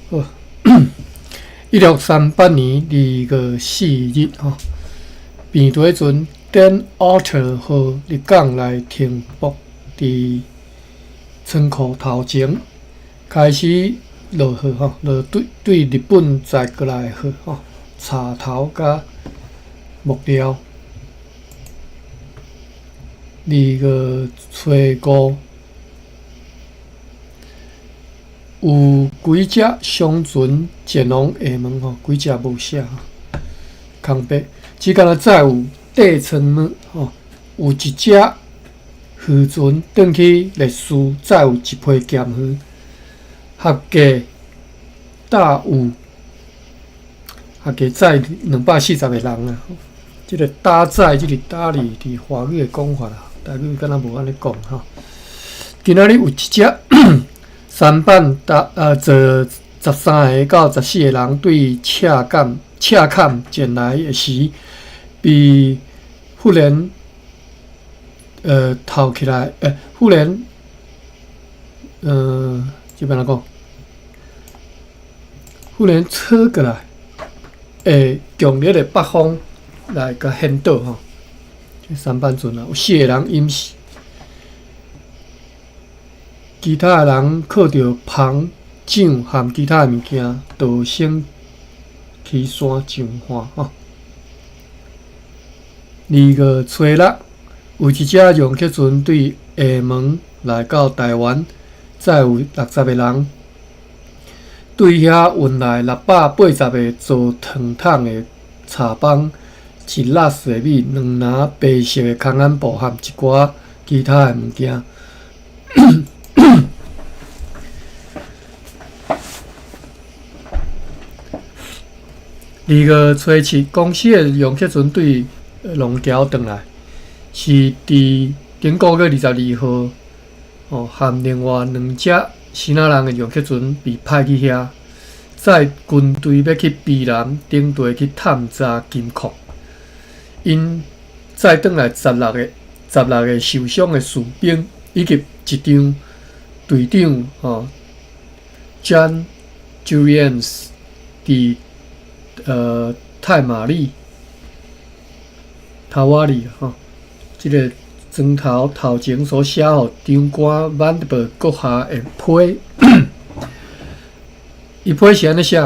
好1638年2月4日平地阵等Arthur 和日港来停泊伫仓库头前，开始落雨落对日本载过来雨插头甲木料。2月初5。有几只商船前往厦门几只无写空白，只敢若载有底层物有一只渔船转去烈士载有一批咸鱼，合计载240个人啊。即个搭载即个搭字伫华语的讲法台语敢若无安尼讲今仔日有一只三班坐13个到14个人对赤坎前来的时，被忽然头起来，忽然这边来讲，忽然扯过来，强烈的北风来甲掀倒这三班船有4个人淹死。其他的人靠着篷、桨和其他的物件逃生起山上岸2月初6，有一只洋客船对厦门来到台湾，载有60个人，对遐运来680个做糖桶的茶棒、一垃圾的米、2篮白色的空安布和一寡其他的物件。2月初7，公司的洋客船对龙桥转来，是伫顶个月22号，和另外2只新仔人的洋客船被派去遐，载军队要去避难顶地去探查金矿。因载转来16个受伤的士兵，以及一张队长John Julians 伫泰马利、塔瓦利这个砖头前所写予长官 Vanderbilt 阁下的批，伊批是安尼写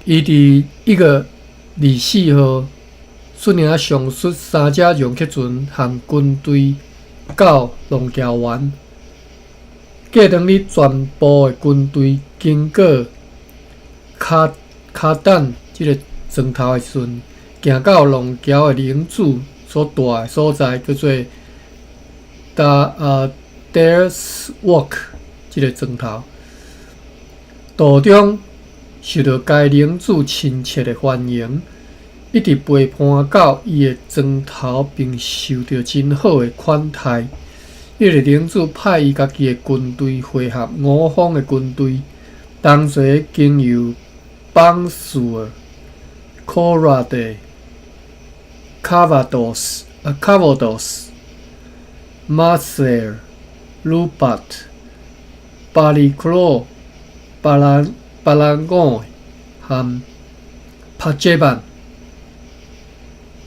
伊伫1月24号率领上述3只洋客船和军队到龙桥湾，过当日全部的军队经过卡丹这个砖头的时阵，行到龙桥的领主所住的所在，叫做Dares Walk 这个砖头。途中受到该领主亲切的欢迎，一直陪伴到伊的砖头，并受到真好的款待。迄个领主派伊家己的军队会合5方的军队，同齐经由邦苏尔、Corrade、Cavados、Marseille、Rubat、巴里克罗、巴兰贡和帕杰班。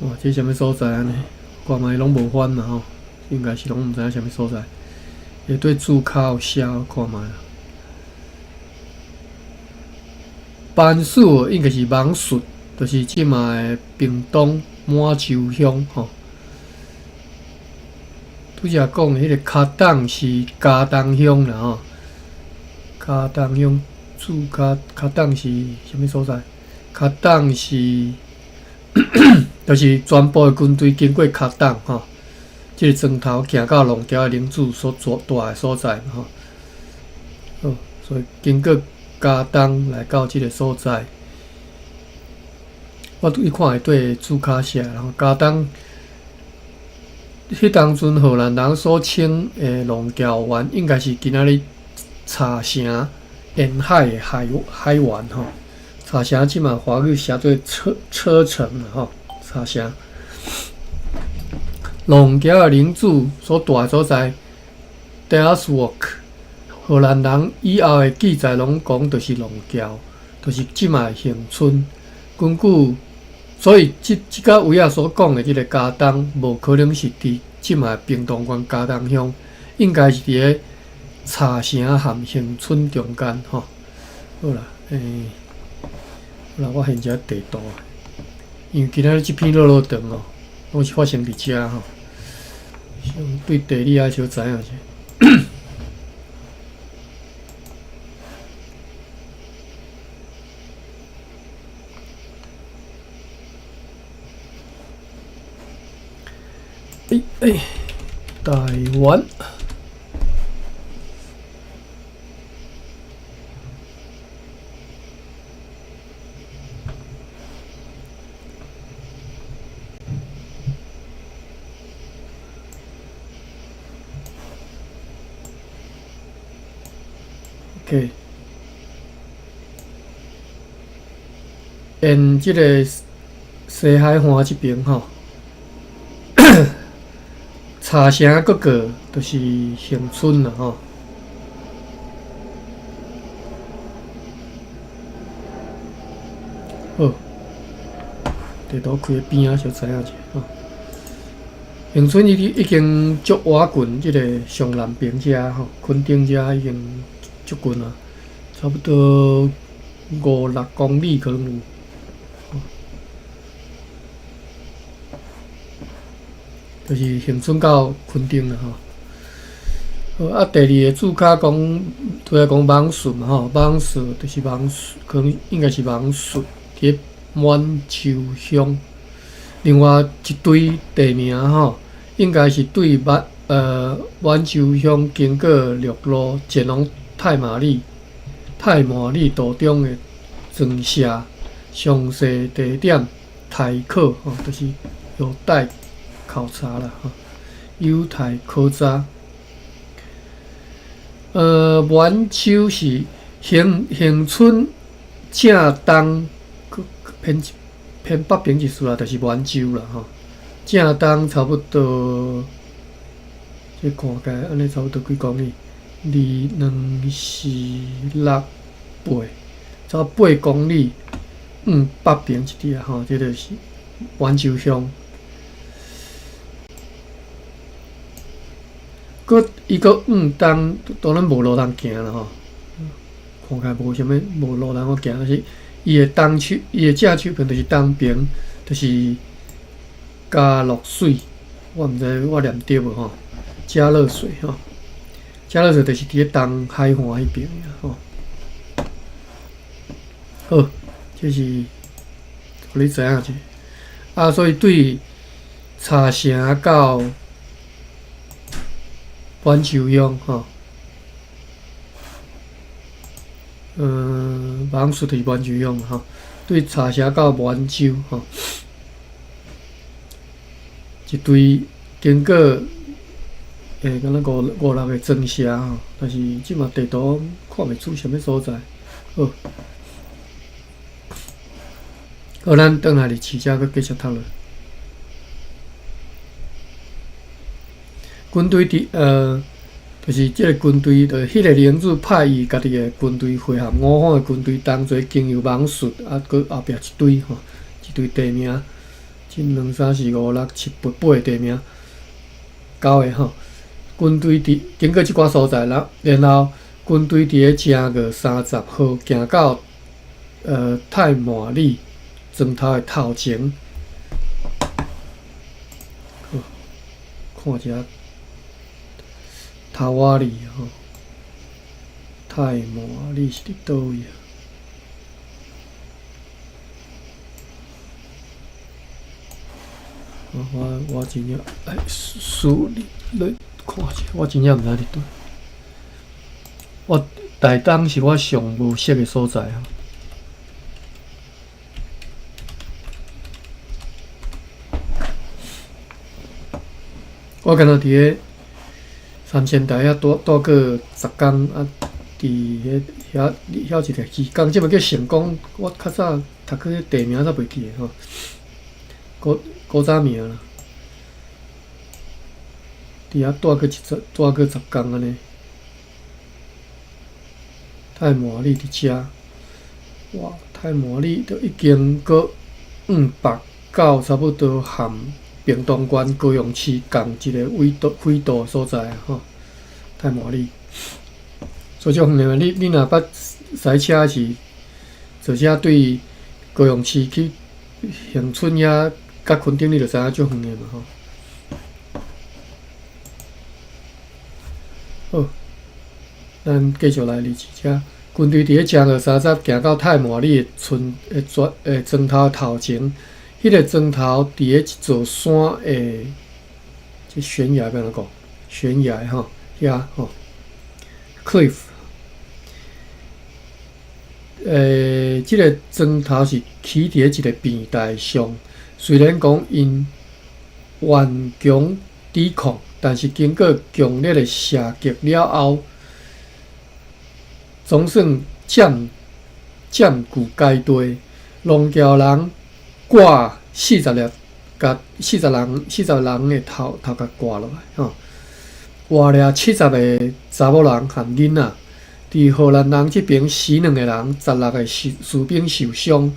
哇，这是啥物所在安尼？看卖拢无翻嘛应该是拢毋知影啥物所在。也对注脚有写，看卖。班属应该是芒树，就是即卖的屏东满洲乡拄则讲的迄个卡档是嘉东乡啦嘉东乡驻卡档是啥物所在？卡档是就是全部的军队经过卡档即个砖头行到龙桥的领主所住的所在所以经过嘉东来到即个所在，我一看会对注脚写，然后嘉东迄当阵荷兰人所称的龙桥湾，应该是今仔日茶城沿海的海湾茶城即嘛华语写做车城茶城。龙桥的领主所住的所在 ，Dallas Walk 荷兰人以后的记载拢讲，就是龙桥，就是即卖恒春。根据所以即个位仔所讲的即个嘉东，无可能是伫即卖屏东县嘉东乡，应该是伫个茶城和恒春中间吼。好啦，好啦，我现遮地图，因为今仔日即篇落长哦，拢是发生伫遮吼，对地理还小知影者。台湾。OK， 因即个西海岸即边吼，茶城各个就是恒春啦吼。好，地图开边仔小知影者吼。恒春已经足瓦近即个上南边遮吼，垦丁遮已经足近啊，差不多5-6公里可能有。就是恒春到垦丁啦吼。啊，第二个注脚讲，拄仔讲网顺嘛吼，网顺就是网顺，可能应该是网顺伫满洲乡。另外一堆地名吼，应该是对满洲乡经过陆路前往太麻里途中的庄社，详细地点待考吼，就是有待考察啦吼，有待考察。满洲是恒春正东偏北边一丝啦，就是满洲啦吼。正东差不多，这看起来安尼差不多几公里？2、4、6、8，差8公里。北边一点吼，这就是满洲乡。伊个东当然无路通行啦吼，看起来无路通好行，但是伊的东区，伊的正手边就是东边，就是嘉乐水，我毋知我念对无吼，嘉乐水吼，嘉乐水就是伫咧东海岸迄边吼。好，这是互你知影者。啊，所以对茶城到满洲乡吼，网顺就是满洲乡吼，对茶城到满洲吼，一堆经过敢若5-6个庄社吼，但是即马地图看袂出啥物所在。好，好，咱转来伫市遮佫继续讨论。军队就是即个军队，就是迄个领主派伊家己的军队会合5方的军队，同齐经由网顺，啊，搁后壁一堆一堆地名，1、2、3、4、5、6、7、8个地名，9个吼。军队经过即寡所在，然后军队伫咧正月30号行到太麻里庄头的头前，看一下。塔瓦里吼，太麻里是伫倒位啊？我真正梳理来看者，我真正毋知伫倒。我台东是我上无熟的所在吼。我敢若伫咧三仙台遐住过10天啊，伫遐一个期间，即个叫成功。我较早读过迄地名，才袂记诶吼。古早名啦，伫遐住过10天安尼。太麻里伫遮，哇，太麻里就已经搁500到差不多含屏东县高雄市共一个纬度所在吼，太麻里。所以种远诶，你若捌驶车是，坐车对高雄市去恒春遐甲垦丁，你就知影足远诶嘛吼。好，咱继续来历史遮。军队伫咧正月30行到太麻里诶庄头前，迄个庄头伫咧一座山诶，即悬崖要安怎讲？悬崖吼，遐吼 ，cliff。即个庄头是起伫咧一个平台上，虽然讲因顽强抵抗，但是经过强烈的射击了后，总算占据该地。龙桥人挂40粒，甲40人的头甲挂落来吼，活了70个查某人含囡仔。伫荷兰人这边死2个人，16个士兵受伤。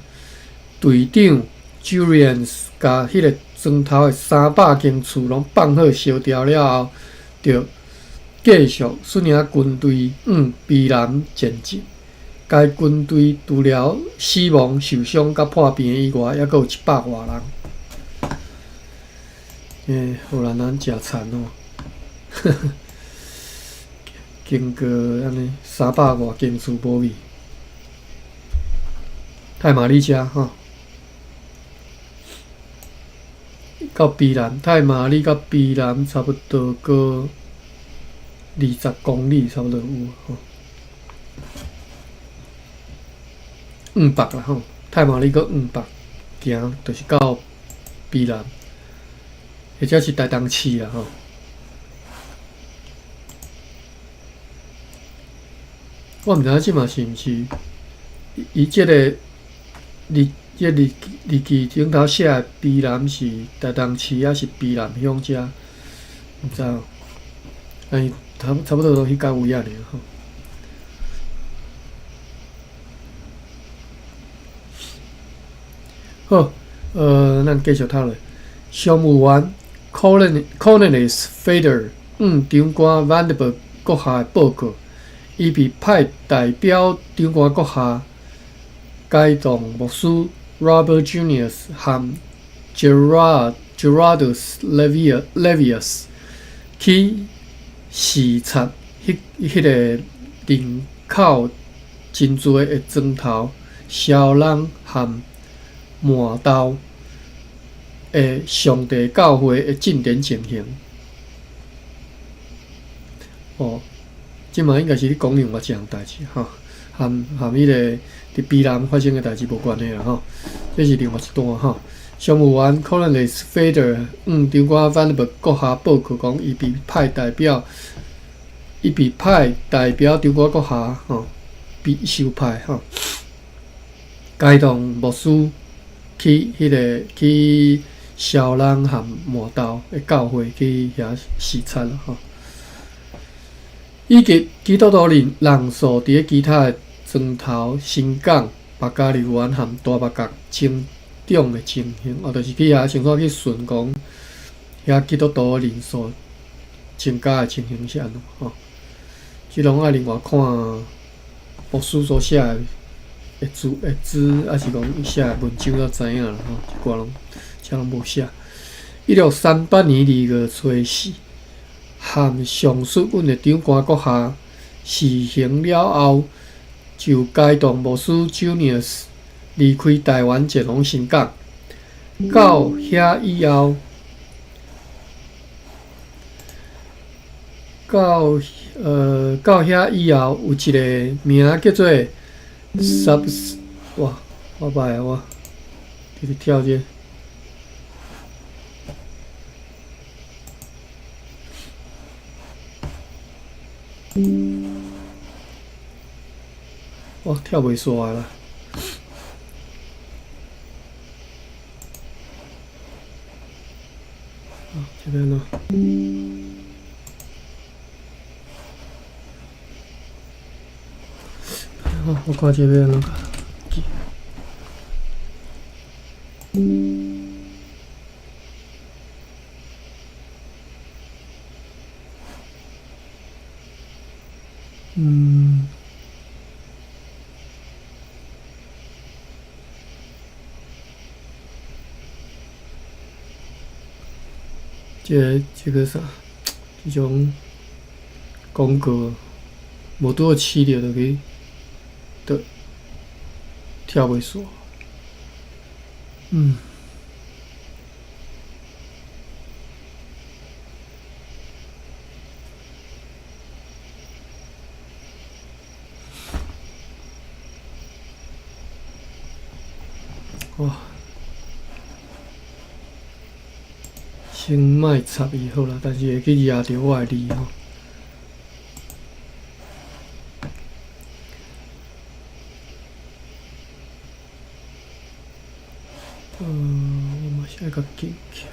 队长 Julian 甲迄个庄头的300间厝拢放好烧掉了后，就继续率领军队避南前进。该军队除了死亡、受伤甲破病以外，还佫有100外人。荷兰人真惨哦！经过安尼300外间厝无去，太麻里遮吼，到避南，太麻里到避南差不多个20公里，差不多有吼。500啦吼，太麻里个500行，就是到避南，或者是台东市啦吼。我毋知影即嘛是毋是伊即个日记顶头写的避南是台东市，还是避南乡遮？毋知哦。哎，差不多都迄个位仔尔吼。好，咱继续讨论。商务员 Cornelis Feder 长官 Vandenberg 阁下的报告。伊被派代表长官阁下该动牧师 Robert Junius 和 Gerardus Levius 去视察迄个人口真多的庄头、烧人和麻豆的上帝教会的正典情形。哦。即嘛应该是你讲另外一项代志吼，含迄个伫避南发生的代志无关系啦吼，这是另外一段吼。商务员 Cornelis Feder 长官 Vandenberg 阁下报告讲，伊被派代表长官阁下吼，被受派吼，该动牧师去烧人和麻豆的教会去遐视察啦吼。以及基督徒人数伫咧其他的庄头、新港、白加利湾和大北角增长的情形，就是去遐先去顺讲遐基督徒人数增加的情形是安怎吼？即拢爱另外看牧师所写的字，还是讲伊写的文章才知影啦吼。一寡拢无写。1638年2月初4。含上述阮的长官阁下实行了后，就该动牧师 Junius 离开台湾前往新港。到遐以后，有一个名叫做哇，我歹啊，我直跳这。我跳袂煞啦！这边呢？吼，我看这要安怎记。这个啥，这种广告无拄好试着就跳袂煞。哇！先莫插伊好啦，但是会去压着我的字吼。我嘛是爱甲紧起。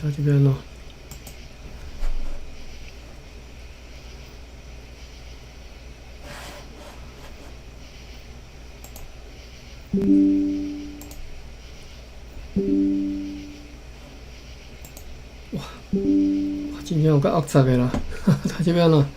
到这边咯。哇，真正有够恶杂的啦！到这边咯，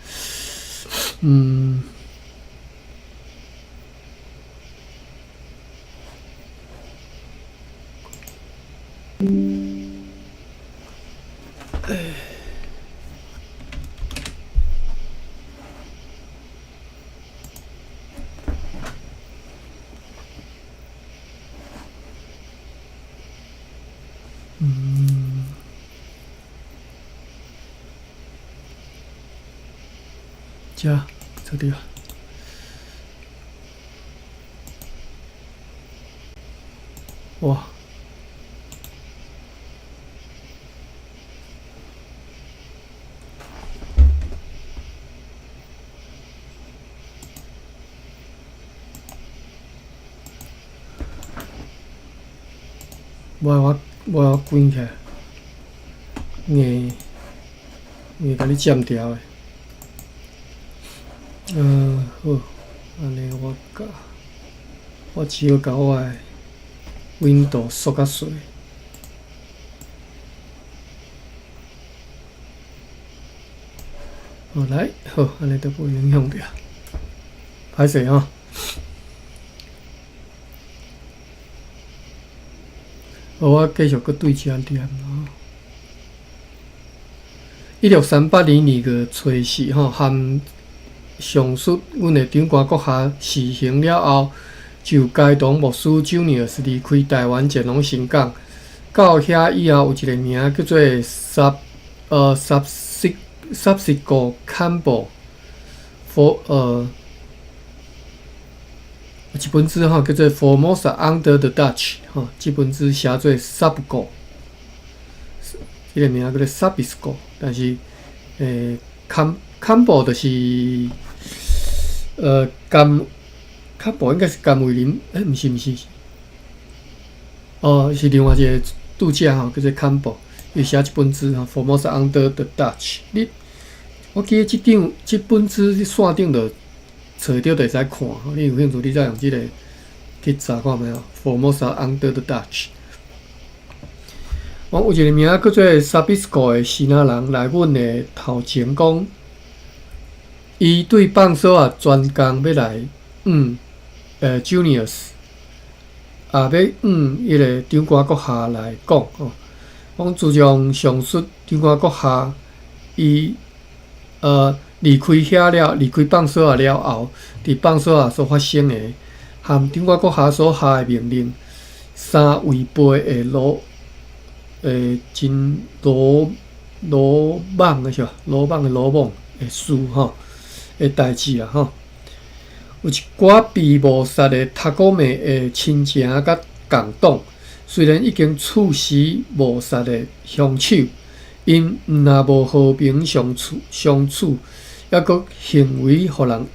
这里啊。哇！我关起来，硬甲你占掉的。好，安尼我只好甲我的 Windows 缩较细。好来，好，安尼都无影响着，歹势吼。我继续搁对遮念吼。1638年2月初4吼，含上述阮的长官阁下施行了后，就该党牧师Junius离开台湾前往新港。到遐以后，有一个名叫做Subsequent Campbell， 一本字吼叫做 Formosa Under the Dutch 吼，这本字写做 Subgo， 这个名叫做 Subisco， 但是Campbell 就是Campbell 应该是甘伟林，毋是，是另外一个度假吼，叫做 Campbell， 伊写一本字吼 Formosa Under the Dutch， 我记得这本字线顶就找着就会使看吼，你有兴趣你再用这个去查看觅哦。Formosa Under the Dutch。我有一个名叫做 Subisco 的西那人来阮的头前讲，伊对放手啊专工要来Junius， 要迄个长官阁下来讲吼。讲自从上述长官阁下伊离开放手啊了后，伫放手啊所发生的，含长官阁下所下的命令，3违背的真鲁莽的是吧？鲁莽的事吼，的代志啦吼。有一寡被谋杀的塔古美的亲情甲共党，虽然已经处死谋杀的凶手，因若无和平相处，抑阁行为互人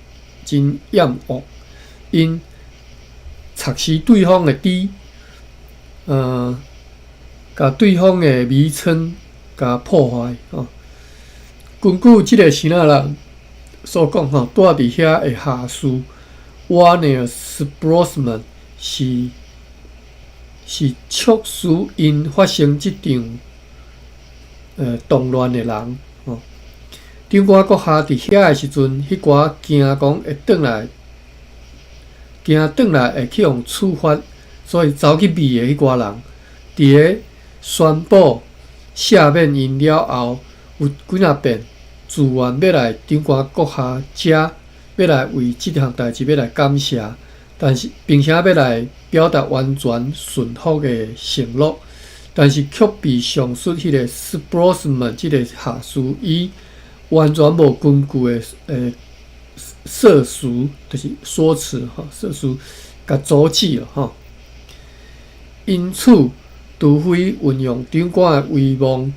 真厌恶，因插死对方的猪，甲对方的迷村甲破坏吼。根据即个先仔人所讲吼，住伫遐的下士 Warner Sprossman 是促使因发生即场动乱的人吼。长官阁下伫遐的时阵，迄寡惊讲会转来会去互处罚，所以走去灭的迄寡人，伫咧宣布赦免因了后，有几若遍自愿要来长官阁下遮，要来为即项代志要来感谢，但是并且要来表达完全顺服的承诺，但是却被上述迄个 Sprossman 即个下士以完全无根据的涉俗，就是说辞吼，涉俗甲阻止了吼。因此，除非运用长官的威望，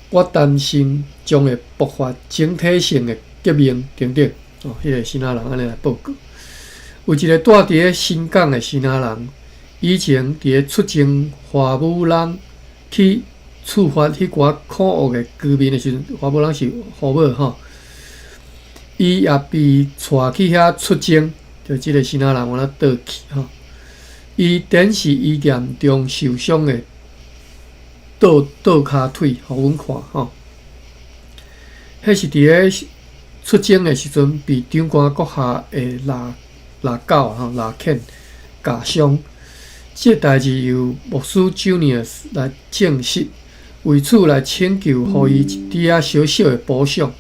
我担心将会爆发整体性的革命等等。哦，迄个先仔人安尼来报告。有一个住伫咧新港的先仔人，以前伫咧出征花母人去处罚迄寡可恶的居民的时阵，花母人是花母吼。伊也被带去遐出征，就即个先仔人有哪倒去吼。伊等是伊严重受伤的倒骹腿，互阮看吼。迄是伫咧出征的时阵，被长官阁下的拉狗吼拉犬咬伤。即代志由牧师 Junius 来证实，为此来请求，互伊一点仔小小的补偿。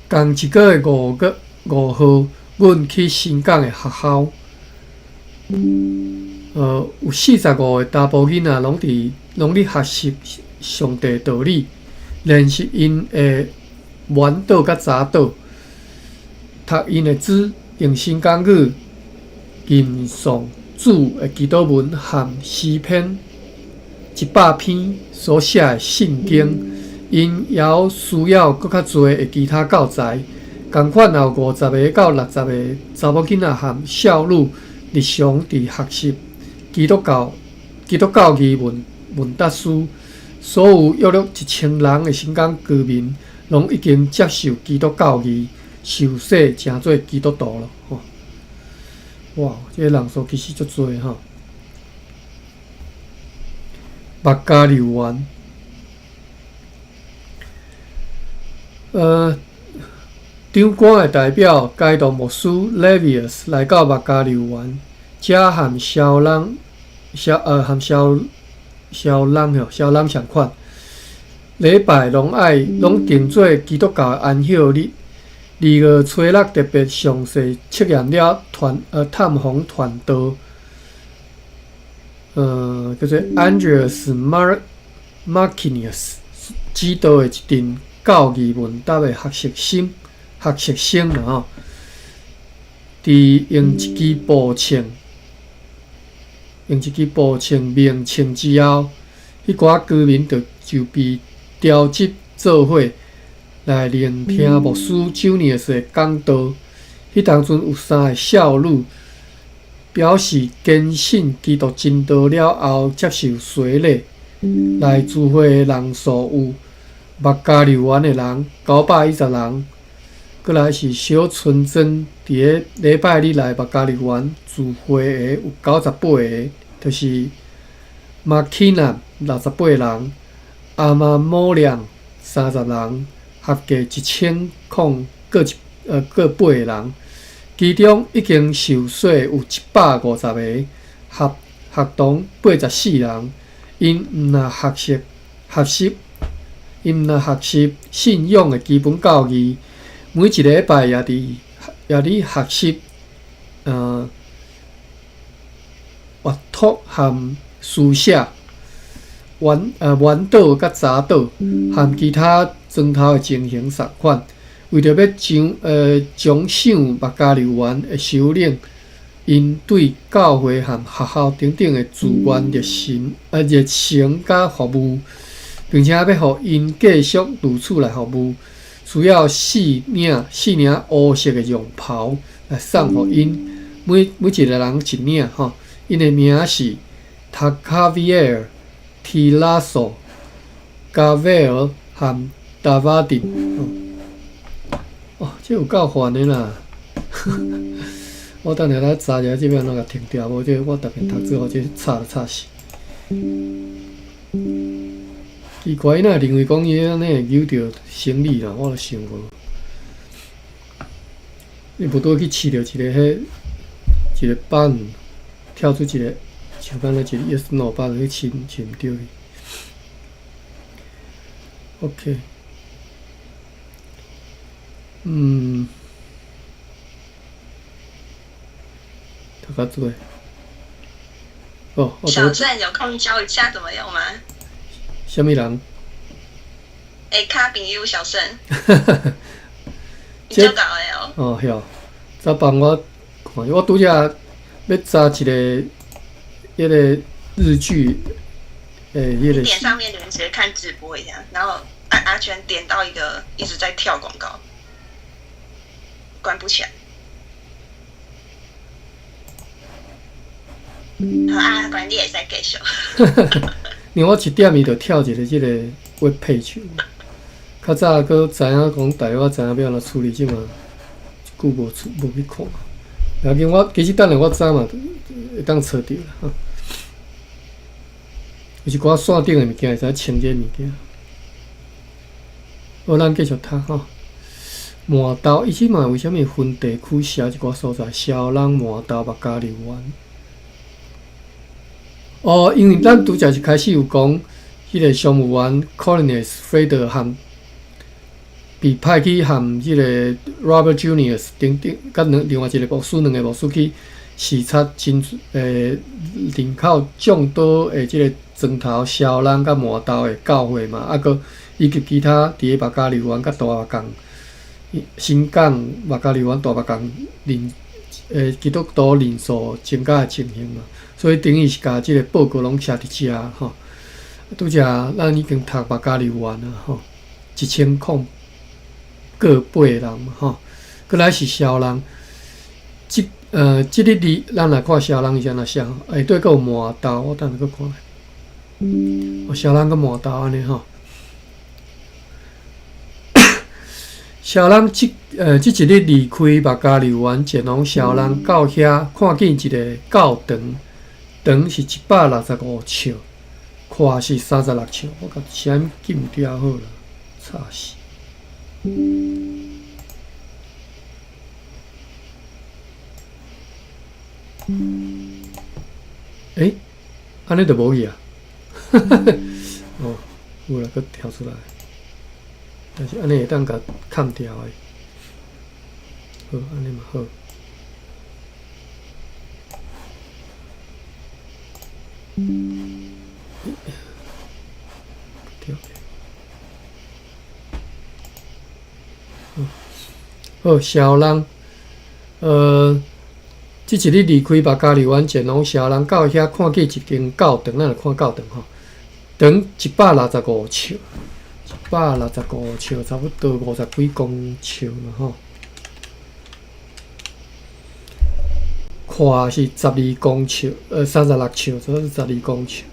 同一个月5号，阮去新港的学校，有45个查甫囡仔拢伫学习上帝道理，练习因的原道甲查道，读因的字，用新港语吟诵主的祈祷文和诗篇100篇所写的圣经。因也需要搁较侪的其他教材，共款有50个到60个查某囡仔和少女日常伫学习基督教义问答书。所有约1000人的新港居民，拢已经接受基督教义，受洗成做基督徒了吼。哇，这个人数其实足侪吼。目加流丸。长官的代表该动牧师 Levius 来到目加流园，遮和小人相款，礼拜拢定做基督教的安息日。2月初6特别详细测验了探访传道，叫做 Andreas Marquinhos 指导的一阵教义问答的学习生啦吼，伫用一支步枪鸣枪之后，迄寡居民就被调集做伙来聆听牧师Junius的讲道。迄当阵有3个少女表示坚信基督真道了后接受洗礼，来聚会的人数有目加流园的人910人，过来是小纯真，伫咧礼拜日来目加流园聚会的有98个，就是马基南68人，阿妈莫亮30人，合计1000各8个人，其中已经受洗有150个，学童84人，因毋若学习信仰的基本教义，每一礼拜也伫学习阅读和书写原道甲查道和其他庄头的情形相款。为着要奖赏目加流园的首领，因对教会和学校等等的资源热情甲服务，并且要互因继续如此来服务，需要4领乌色的绒袍来送互因，每一个人1领吼。因的名是塔卡维尔、提拉索、加维尔和达瓦丁。哦，这有够烦的啦！我等下来查一下这边那个停掉，无这我特别读之后这吵就吵死。奇怪，哪认为讲伊安尼会扭着生理啦？我就想无。你无倒去试着一个一个板，跳出一个像敢若一个 yes no 板去试毋对去。OK， 读较多。哦，小郑有空教一下怎么用吗？什么人？卡朋友小郑。你就搞的哦。哦，晓。再帮我看，我拄则要查一个迄个日剧，迄个。点上面连接看直播一下，然后按阿全点到一个一直在跳广告，关不起来。好啊，关你也在继续。因为我一点伊就跳一个即个 web page， 较早佫知影讲，大约我知影要安怎处理，即嘛一久无去看。要紧，我其实等下我早嘛会当找着啦。有一寡线顶的物件会使清这物件。好，咱继续读吼。麻豆，伊即嘛为虾米分地区写一寡所在？小人、麻豆、目加流湾。哦，因为咱拄则是开始有讲，迄个商务员 Cornelius Frader 和被派去和迄个 Robert Junius 甲另外一个牧师两个牧师去视察人口众多的即个庄头、小人甲麻豆的教会嘛，以及其他伫个目加流湾甲大麻港、新港、目加流湾、大麻港基督徒人数增加的情形嘛。所以等于是甲即个报告拢写伫遮吼，拄则咱已经读目加流湾啊吼，1000个8个人嘛吼，过来是小人，即个字咱来看小人是安怎写，对，佫有麻豆，我等下佫看下，小人佮麻豆安尼吼，小人即一日离开目加流湾，前往小人到遐看见一个教堂。长是165尺，宽是36尺。我甲写紧掉好了，吵死！安尼就无去啊？哦，有啦，佫跳出来，但是安尼会当甲砍掉的。好，安尼嘛好。好，小人，即一日离开目加流湾前往小人到遐看见一间教堂，咱来看教堂吼，长165尺，165尺，差不多50几公尺嘛吼。宽是12公尺，36尺，这是12公尺。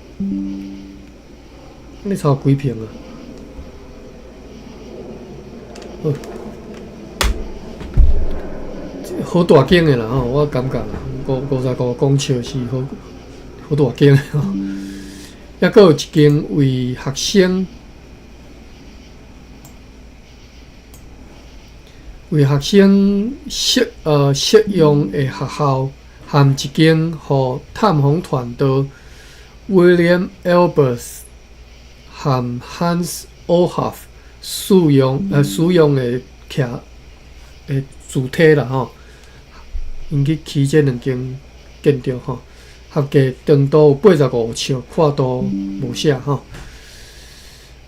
你超几平啊？好大间的啦吼，我感觉啦，55公尺是好大间的吼。抑佫有一间为学生适用的学校。和一间互探访团队 William Albers 和 Hans Olhoff 使用的主体啦吼，因去起这两间建筑吼，合计长度有85尺，宽度无啥吼。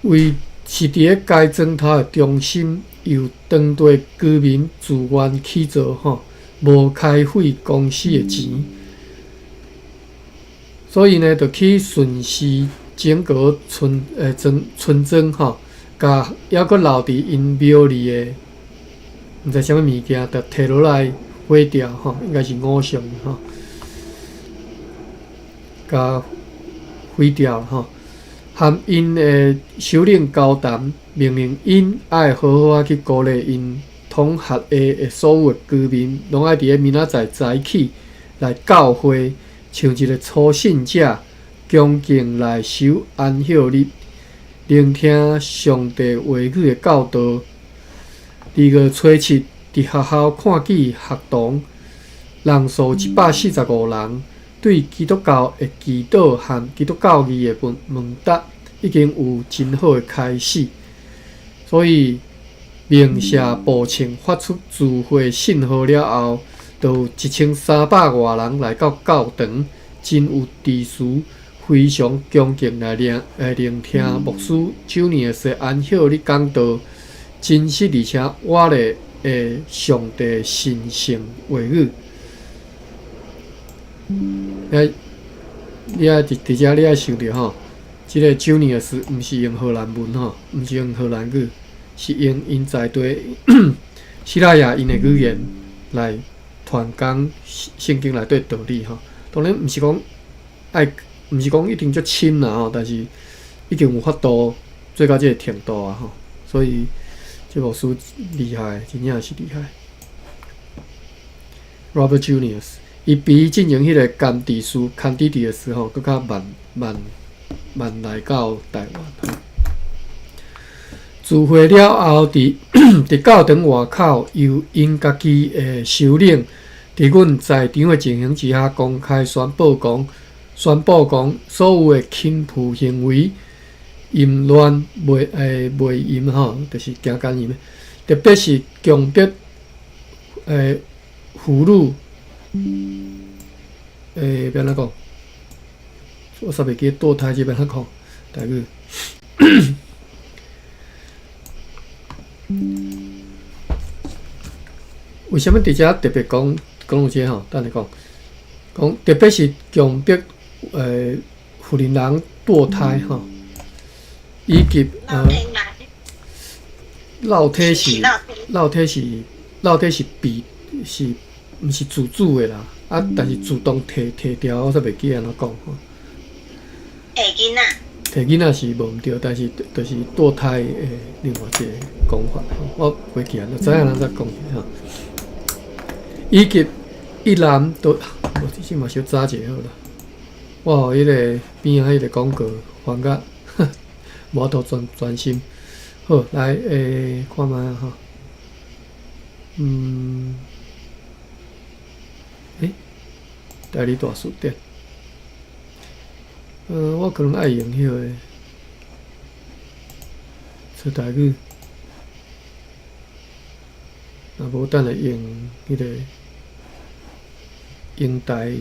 为是伫个该庄头的中心，由当地居民自愿起造吼。无开费公司的钱，所以呢，就去顺势整个村庄吼，甲还佫留伫因庙里的，毋知啥物物件，就摕落来毁掉吼，应该是偶像吼，甲毁掉了吼。和因的首领交谈，命令因爱好好去鼓励因统合的所有的居民，拢爱伫个明仔载早起来教会，像一个初信者，恭敬来守安息日，聆听上帝话语的教导。2月初7，伫学校看见学童人数145人。对基督教的祈祷和基督教义的问答已经有真好的开始，所以明社部庆发出聚会信号了后，就有1300外人来到教堂，真有秩序，非常恭敬来聆听牧师周年的安息日讲道，真实而且活的上帝神圣话语。你伫遮你爱想着吼，即个周年是毋是用荷兰文吼，毋是用荷兰语，是用因在地希腊雅因的语言来传讲圣经内底道理吼。当然毋是讲毋是讲一定足深啦吼，但是已经有法度做到即个程度啊吼，所以这牧师厉害，真正是厉害。Robert Junius。伊比伊进行迄个监治书、看弟弟的时候，搁较慢来到台湾。聚会了后，伫教堂外口，由因家己的首领，伫阮在场的情形之下，公开宣布讲，所有的轻浮行为、淫乱、卖淫吼，就是行奸淫，特别是强迫妇女。要安怎讲？我煞袂记堕胎这边怎讲台语。为什么伫遮特别讲到这吼？等下讲特别是强迫妇人堕胎吼，以及肉体是毋是自主的啦，但是主动摕掉，我煞袂记安怎讲吼。摕囡仔是无毋对，但是就是堕胎的另外一个讲法吼，我袂记啊，就知影咱再讲吼。以及一男都，我即嘛小早者好啦。我互迄个边仔迄个广告烦甲，无法度专心。好，来看卖啊吼，代理大书店，我可能爱用迄个出台语，若无等下用迄个英台，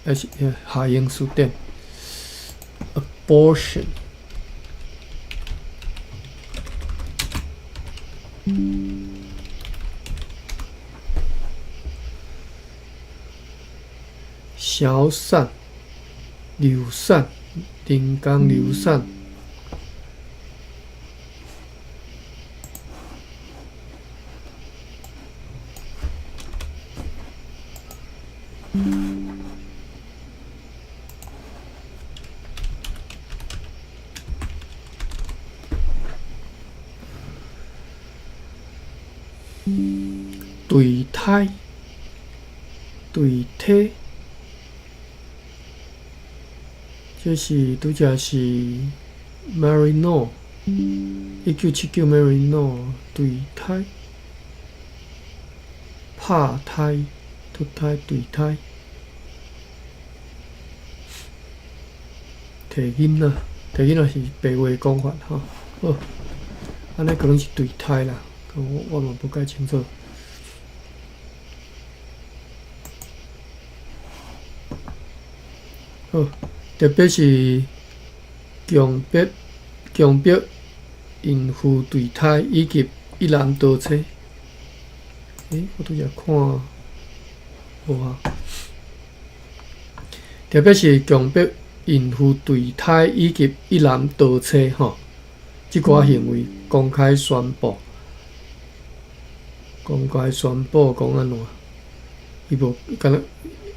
还是下英书店 ，abortion。消散、流散、人工流散，对胎、对体。这是拄则是 Marino 1979 Marino 对胎、拍胎、脱胎、对胎、摕囡仔是白话讲法吼。好，安尼可能是对胎啦，我嘛不介清楚。好。特别是强迫孕妇堕胎以及一男多妻。我拄则看无啊。特别是强迫孕妇堕胎以及一男多妻吼，即寡行为公开宣布讲安怎？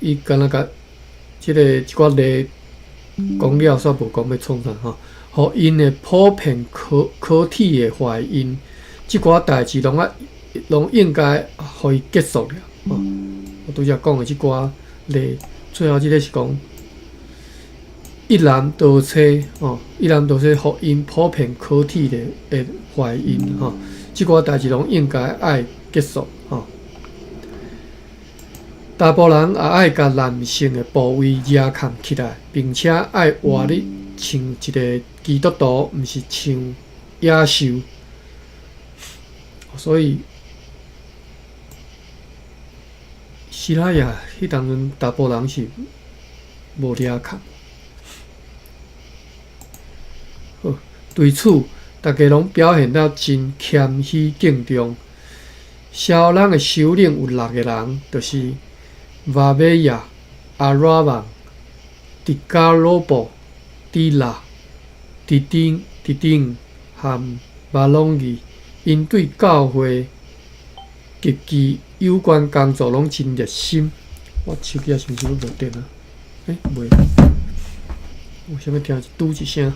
伊敢若甲即寡例讲了煞无讲要创啥吼，互因的普遍可体的怀孕，即寡代志拢应该互伊结束了吼。我拄则讲的即寡例，最后即个是讲一男多妻吼，一男多妻互因普遍可体的怀孕吼，即寡代志拢应该爱结束吼。查甫人也爱甲男性的部位压扛起来，并且爱活得像一个基督徒，毋是像野兽。所以，希拉雅迄当阵查甫人是无压扛。好，对此，大家拢表现了真谦虚敬重。小人的首领有6个人，就是瓦贝亚、阿拉曼、迪加罗布、迪拉、迪丁和马隆伊，因对教会极其有关工作拢真热心。我手机是毋是无电啊？袂，有啥物听嘟一声？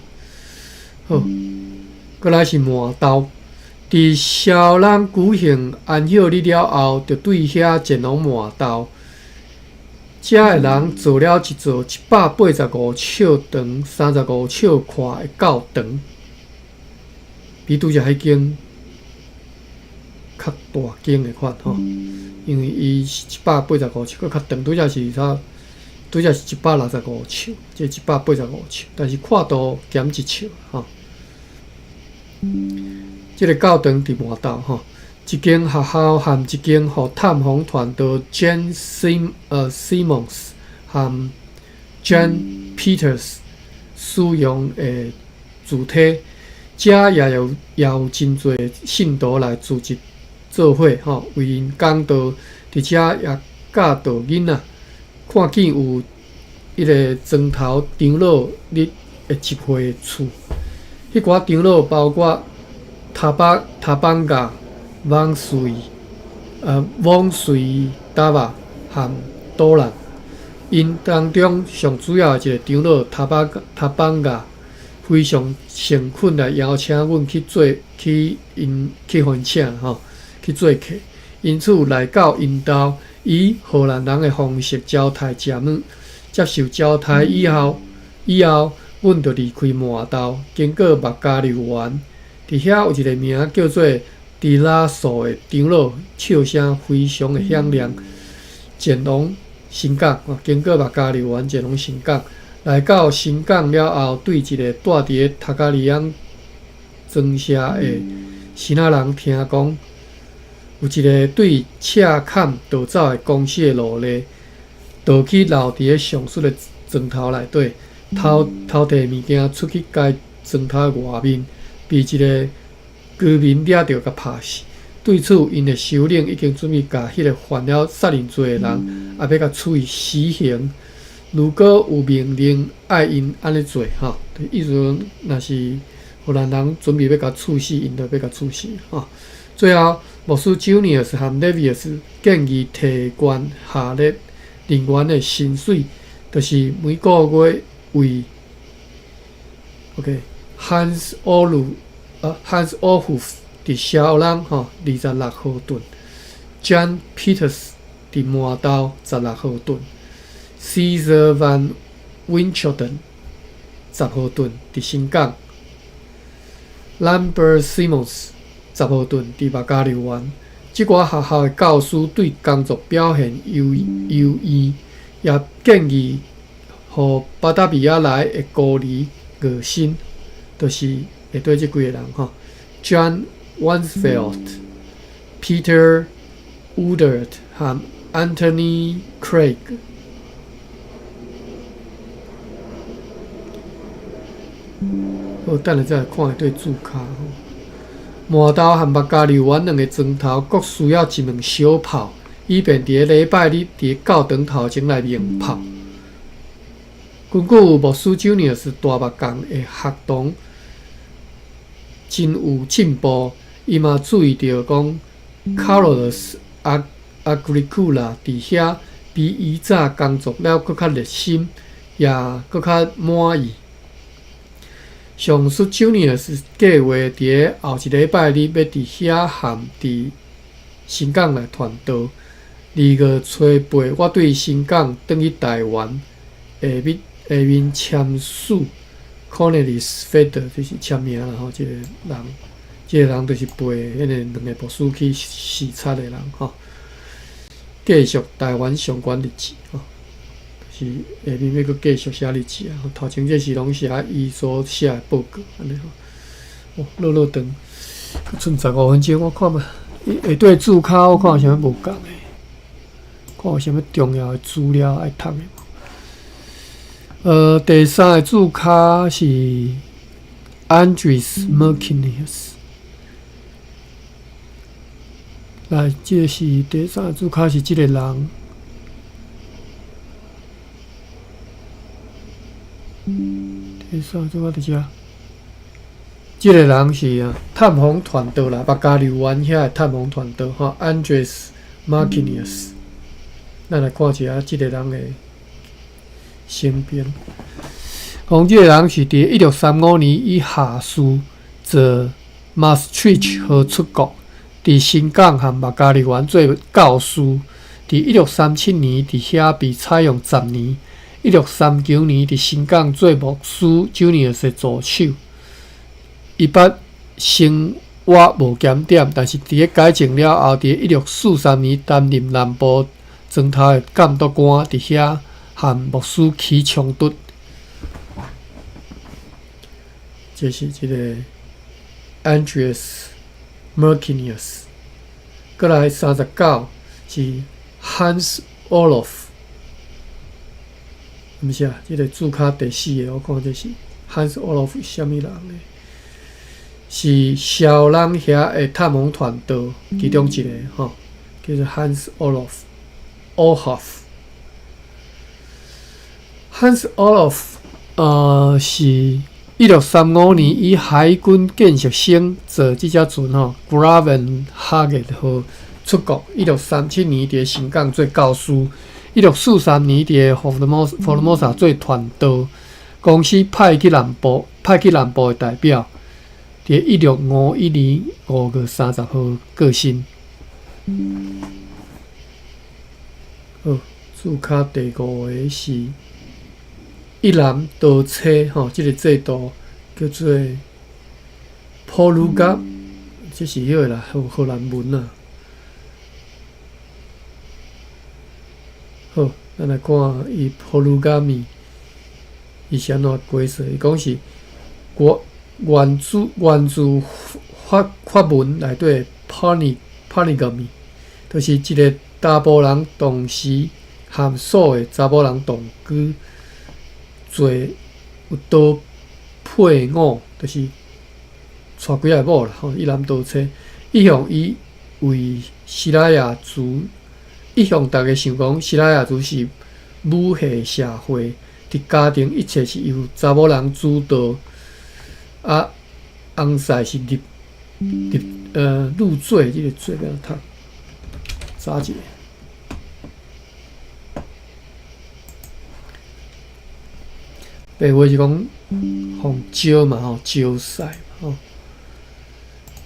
好，过来是磨刀。伫小人举行安息日了后，就对遐前往磨刀。遮个人做了一座185尺长、35尺宽的教堂，比拄则迄间较大间的款吼，因为伊是185尺，佫较长，拄则是165尺，即185尺，但是宽度减1尺吼。即个教堂伫磨道吼，一间学校和一间互探访团队 Jane Simmons 和 Jane Peters 使用的主体，遮也有真侪信徒来组织做伙吼，为因讲道，伫遮也教导囡仔。看见有迄个砖头长老日的集会厝，迄寡长老包括塔班加、汪瑞达瓦和多兰。因当中上主要的一个长老塔班加非常诚恳来邀请阮去分享吼，去做客。因此来到因兜，以荷兰人的方式招待食物。接受招待以后，阮就离开磨道，经过麦加流园。伫遐有一个名叫做迪拉索的长老，笑声非常的响亮。前往新港，经过麦加流园前往新港，来到新港了后，对一个住伫塔加利安庄社的新仔人听讲，有一个对赤坎逃走的公司的奴隶，倒去留伫个上述的砖头内底，偷摕物件出去该砖头的外面。被一个居民抓到，甲拍死。对此，因的首领已经准备甲迄个犯了杀人罪的人，也要甲处以死刑。如果有命令爱因安尼做，吼，意思若是荷兰人准备要甲处死，因就要甲处死，吼。最后，牧师 Junius 和 Levius 建议提悬下列人员的薪水，就是每个月为 Hans Orhoff 伫小人吼26号吨 ，John Peters 伫磨道16号吨 ，Caesar Van Winchelden 10号吨伫新港 ，Lambert Simmons 10号吨伫麦加流园。即寡学校的教师对工作表现优异，也建议互巴达比亚来的孤儿热心。就是下底即几个人吼 ，John Wansfeld、Peter Woodard 和 Anthony Craig。好，等下再来看下对注卡吼。磨道和麦加流园两个砖头各需要一门小炮，以便伫个礼拜日伫教堂头前来鸣炮。根据牧师Junius大目共的学童。真有进步，伊嘛注意到讲 ，Carolus Agricola 伫遐比以早工作了搁较热心，也搁较满意。上述Juniors 计划伫后一礼拜日要伫遐和伫新港来团岛。2月初8，我对新港转去台湾下面签署 Cornelis Feder 就是签名啦吼，即个人就是陪迄个2个牧师去视察的人吼。继续台湾相关日志吼，就是下面要搁继续写日志啊。头前这是拢写伊所写的报告安尼吼。落长，剩15分钟，我看嘛，下对注脚我看有啥物无共的。看有啥物重要的资料爱读的。第3个注脚是 Andres Merkinius。来，这是第3个注脚是这个人。第3个注脚伫遮。这个人是探访团队啦，北加州湾遐的探访团队吼 ，Andres Marquinhos。咱来看一下这个人的身边。讲这个人是伫1635年以下士自 Maastricht 河出国，伫新港和北加州湾做教师。伫1637年伫遐被采用10年。1639年伫新港做牧师 Juniors 的助手。18生活无检点，但是伫个改正了后，伫1643年担任南部庄头的监督官，伫遐和牧师起冲突。这是一个 Andres Merkinius。过来39是 Hans Olof。毋是啊，这个注脚第4个，我看这是 Hans Olof 是啥物人呢？是小人遐的探访团队其中一个吼，叫做 Hans Olof。Hans Olof 是1635年以海军建设生坐即只船吼 Gravenhage 号出国。1637年伫新港做教师。1643年伫佛罗摩萨做团队。公司派去南部的代表。伫1651年5月30号过身。好，注脚第5个是一男多妻吼，这个制度叫做 Polygamy， 这是迄个啦，荷兰文啦。好，咱来看伊 Polygamy 伊是安怎解释？伊讲是原自法文内底 polygamy， 就是一个查甫人同时和数个查某人同居，做有多配偶，就是娶几个某啦，吼，一男多妻。伊向伊为西拉雅族，伊向大家想讲，西拉雅族是母系社会，伫家庭一切是由查某人主导。翁婿是入赘，这个赘要读，查一下。白话是讲，互招嘛吼，招婿嘛吼。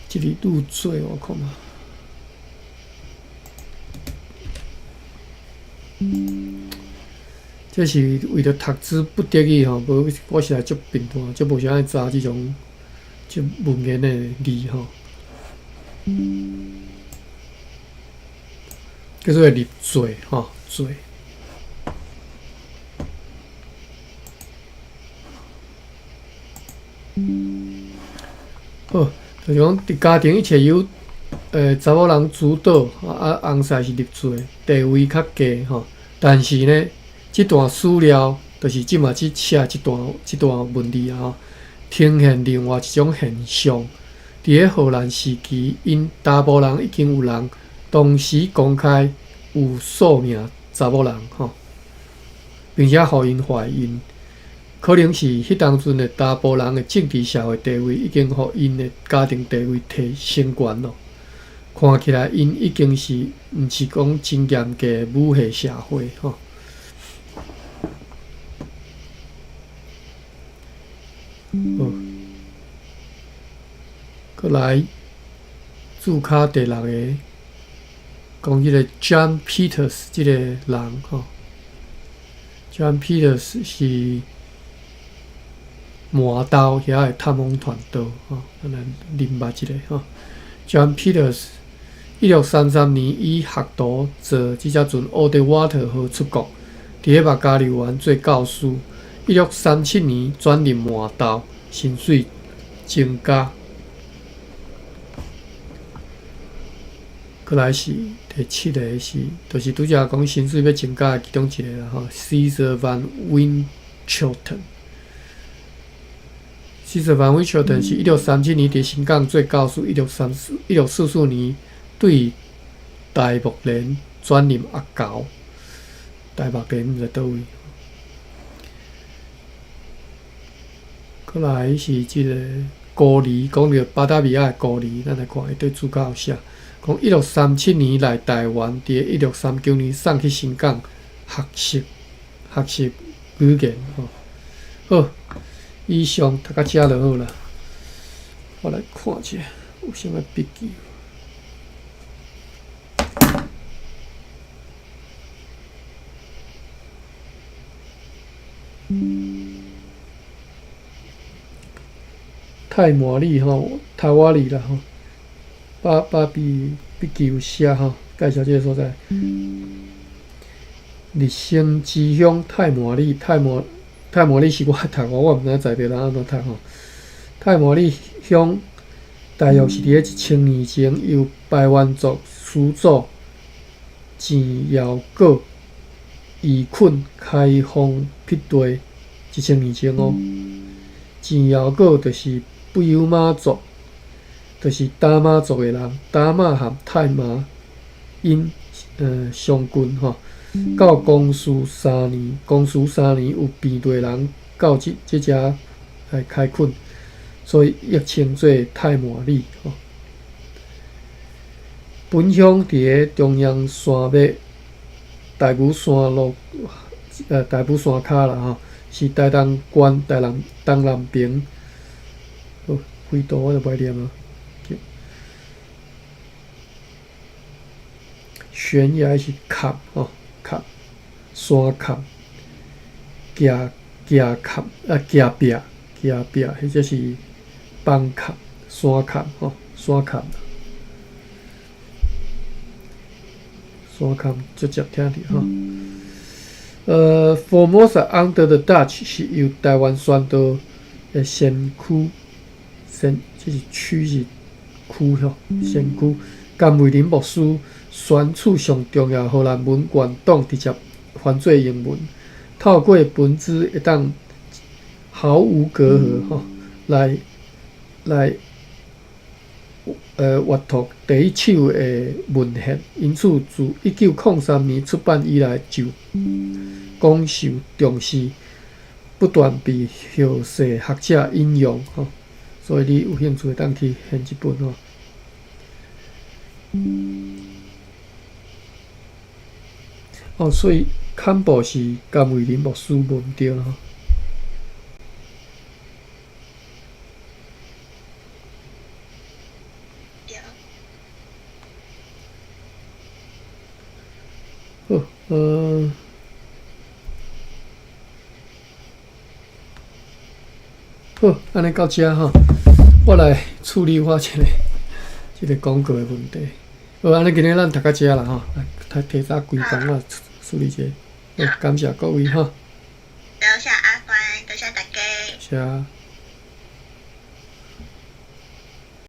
这里入赘我看嘛。这是为着读书不得已吼，无我是来足贫惰，足无啥爱查即种足文言的字吼。叫做入赘吼，赘。好，就是讲伫家庭一切由查某人主导，翁婿是入赘，地位较低吼，但是呢。这段史料就是即嘛只写一段文字啊，呈现另外一种现象。伫个荷兰时期，因查甫人已经有人同时公开有数名查某人吼，并且互因怀孕，可能是迄当阵的查甫人的政治社会地位已经互因的家庭地位提升悬咯。看起来因已经是毋是讲真严格的母系社会吼。过来注卡第6个，讲迄个 John Peters 即个人吼。John Peters 是魔刀遐个探风团队吼，咱认捌即个吼。John Peters 1633年以学徒坐即只船 Odewater 号出国，伫咧马加利湾做教师。1637年转任魔刀，薪水增加。过来是第7个是，就是拄则讲薪水要增加的其中一个啦吼 ，Caesar Van Winchilton。Caesar Van Winchilton 是1637年伫新港做教师，1644年对大木莲转任阿教。大木莲毋知倒位。过来是即个孤儿，讲到巴达米亚的孤儿，咱来看伊对主角有写。讲1637年来台湾，伫1639年送去新港学习语言吼。好，以上读到遮就好啦。我来看一下有啥物笔记。泰麻里吼，台湾里啦吼，把笔记有写吼，介绍这个所在。日升之乡泰麻里，泰麻里是我读我毋知在地人安怎读吼。泰麻里乡大约是伫咧1000年前由排湾族始祖钱尧果移垦开荒辟地，1000年前哦。钱尧果就是布尤马族，就是达马族的人，达马和泰麻因相近吼。到光绪3年有边地人到即只来开垦，所以亦称作泰麻里吼。本乡伫咧中央山脉大武山路大武山骹啦吼，是台东县东南边。哦，灰图我就袂念啊。悬崖是坎吼，坎山坎，崖坎崖壁，或者是崩坎、山坎吼，山坎。山坎足接听着吼。Formosa under the Dutch 是由台湾宣导的先驱。这是区是区吼，先驱甘伟林牧师选取上重要荷兰文原档，直接翻做英文，透过文字会当毫无隔阂吼，来阅读第一手的文献，因此自1903年出版以来就广受重视，不断被后世学者引用吼。所以你有兴趣当去选一本吼。哦，所以坎布是甘伟林牧师文对吼。好，好，安尼到遮吼，我来处理我这个广告的问题。好，安尼今日咱读到遮啦吼，来提早规工啊处理者。好，感谢各位吼。多谢阿关，多谢大家。谢。